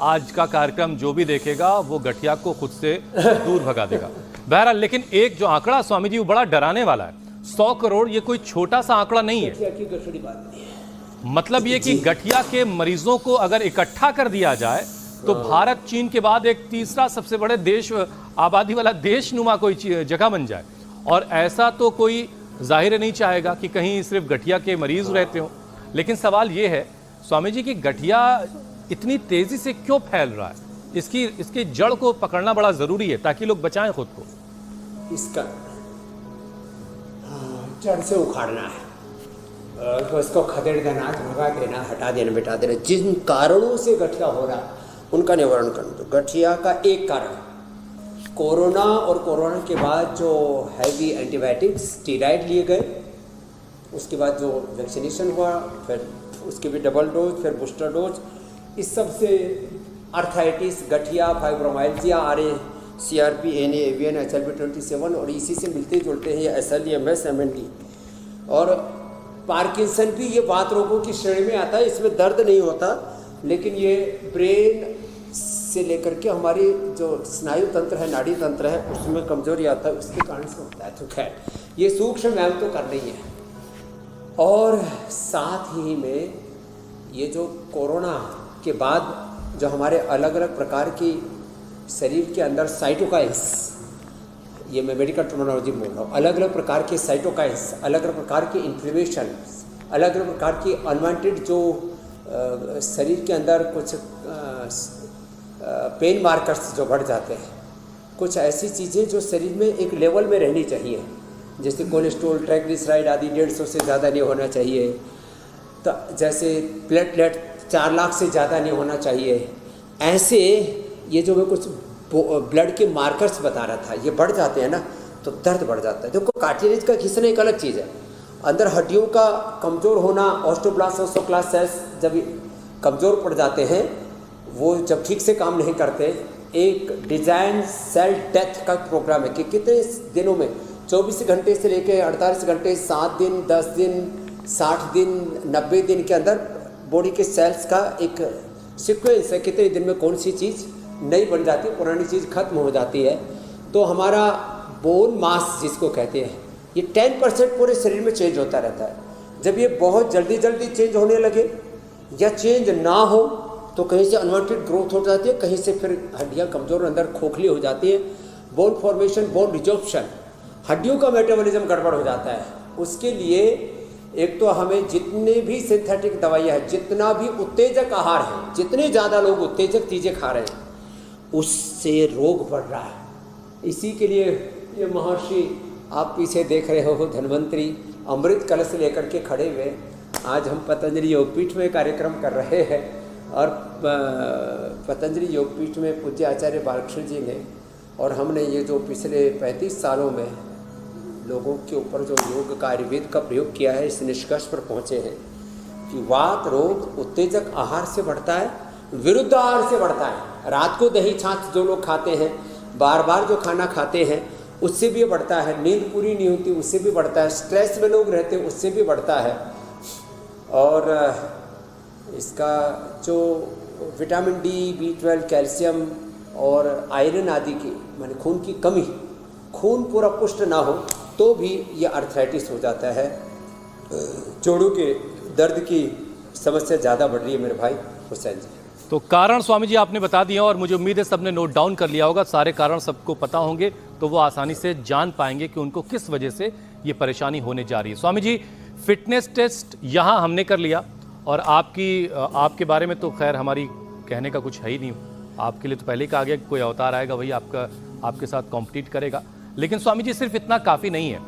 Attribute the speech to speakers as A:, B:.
A: आज का कार्यक्रम जो भी देखेगा वो गठिया को खुद से दूर भगा देगा। बहरहाल, लेकिन एक जो आंकड़ा स्वामी जी वो बड़ा डराने वाला है। 100 करोड़ ये कोई छोटा सा आंकड़ा नहीं है। मतलब ये कि गठिया के मरीजों को अगर इकट्ठा कर दिया जाए तो भारत चीन के बाद एक तीसरा सबसे बड़े देश, आबादी वाला देश नुमा कोई जगह बन जाए। और ऐसा तो कोई जाहिर नहीं चाहेगा कि कहीं सिर्फ गठिया के मरीज रहते हो। लेकिन सवाल ये है स्वामी जी कि गठिया इतनी तेजी से क्यों फैल रहा है? इसकी जड़ को पकड़ना बड़ा जरूरी है ताकि लोग बचाएं खुद को।
B: इसका जड़ से उखाड़ना है, तो इसको खदेड़ देना, भगा देना, हटा देना, मिटा देना। जिन कारणों से गठिया हो रहा है उनका निवारण करना। तो गठिया का एक कारण कोरोना, और कोरोना के बाद जो हैवी एंटीबायोटिक्स स्टीरॉइड लिए गए, उसके बाद जो वैक्सीनेशन हुआ, फिर उसके भी डबल डोज, फिर बूस्टर डोज, इस सब से आर्थराइटिस, गठिया, fibromyalgia, CRP, NA, AVN, HLB27 और इसी से मिलते जुलते हैं ये SLE, MS, MND और पार्किंसन भी ये वात रोगों की श्रेणी में आता है। इसमें दर्द नहीं होता, लेकिन ये ब्रेन से लेकर के हमारी जो स्नायु तंत्र है, नाड़ी तंत्र है, उसमें कमजोरी आता है, उसके कारण से होता है। तो खैर ये सूक्ष्म व्यायाम तो करना ही है। और साथ ही में ये जो कोरोना के बाद जो हमारे अलग अलग प्रकार की शरीर के अंदर साइटोकाइंस, ये मैं मेडिकल टर्मिनोलॉजी बोल रहा हूँ, अलग अलग प्रकार के साइटोकाइंस, अलग अलग प्रकार के इन्फ्लेमेशन, अलग अलग प्रकार की अनवांटेड जो शरीर के अंदर कुछ पेन मार्कर्स जो बढ़ जाते हैं, कुछ ऐसी चीज़ें जो शरीर में एक लेवल में रहनी चाहिए, जैसे कोलेस्ट्रॉल, ट्राइग्लिसराइड आदि 150 से ज़्यादा नहीं होना चाहिए, तो जैसे प्लेटलेट 4 लाख से ज़्यादा नहीं होना चाहिए। ऐसे ये जो मैं कुछ ब्लड के मार्कर्स बता रहा था, ये बढ़ जाते हैं ना तो दर्द बढ़ जाता है। देखो कार्टिलेज का घिसना एक अलग चीज़ है, अंदर हड्डियों का कमज़ोर होना, ऑस्टियोब्लास्ट, ओस्टोक्लास्ट सेल्स जब कमज़ोर पड़ जाते हैं, वो जब ठीक से काम नहीं करते, एक डिजाइन सेल डेथ का प्रोग्राम है कि कितने दिनों में 24 घंटे से लेकर 48 घंटे, 7 दिन, 10 दिन, 60 दिन, 90 दिन के अंदर बॉडी के सेल्स का एक सीक्वेंस है, कितने दिन में कौन सी चीज़ नई बन जाती है, पुरानी चीज़ खत्म हो जाती है। तो हमारा बोन मास जिसको कहते हैं, ये 10% पूरे शरीर में चेंज होता रहता है। जब ये बहुत जल्दी जल्दी चेंज होने लगे या चेंज ना हो तो कहीं से अनवांटेड ग्रोथ हो जाती है, कहीं से फिर हड्डियाँ कमज़ोर, अंदर खोखली हो जाती है, बोन फॉर्मेशन, बोन रिजॉर्प्शन, हड्डियों का मेटाबॉलिज्म गड़बड़ हो जाता है। उसके लिए एक तो हमें जितने भी सिंथेटिक दवाइयाँ हैं, जितना भी उत्तेजक आहार है, जितने ज़्यादा लोग उत्तेजक चीज़ें खा रहे हैं, उससे रोग बढ़ रहा है। इसी के लिए ये महर्षि आप पीछे देख रहे हो, धन्वंतरी अमृत कलश लेकर के खड़े हुए, आज हम पतंजलि योगपीठ में कार्यक्रम कर रहे हैं। और पतंजलि योगपीठ में पूज्य आचार्य बालकृष्ण जी ने और हमने ये जो पिछले 35 सालों में लोगों के ऊपर जो योग का, आयुर्वेद का प्रयोग किया है, इस निष्कर्ष पर पहुँचे हैं कि वात रोग उत्तेजक आहार से बढ़ता है, विरुद्ध आहार से बढ़ता है। रात को दही छाछ जो लोग खाते हैं, बार बार जो खाना खाते हैं, उससे भी बढ़ता है। नींद पूरी नहीं होती, उससे भी बढ़ता है। स्ट्रेस में लोग रहते हैं, उससे भी बढ़ता है। और इसका जो विटामिन D, B12, कैल्शियम और आयरन आदि की माने खून की कमी, खून पूरा पुष्ट ना हो तो भी ये आर्थराइटिस हो जाता है। जोड़ों के दर्द की समस्या ज़्यादा बढ़ रही है मेरे भाई हुसैन जी।
A: तो कारण स्वामी जी आपने बता दिया और मुझे उम्मीद है सबने नोट डाउन कर लिया होगा। सारे कारण सबको पता होंगे तो वो आसानी से जान पाएंगे कि उनको किस वजह से ये परेशानी होने जा रही है। स्वामी जी, फिटनेस टेस्ट यहाँ हमने कर लिया और आपके बारे में तो खैर हमारी कहने का कुछ है ही नहीं। आपके लिए तो पहले ही कहा गया कि कोई अवतार आएगा, वही आपके साथ कॉम्पिटिट करेगा। लेकिन स्वामी जी सिर्फ इतना काफ़ी नहीं है।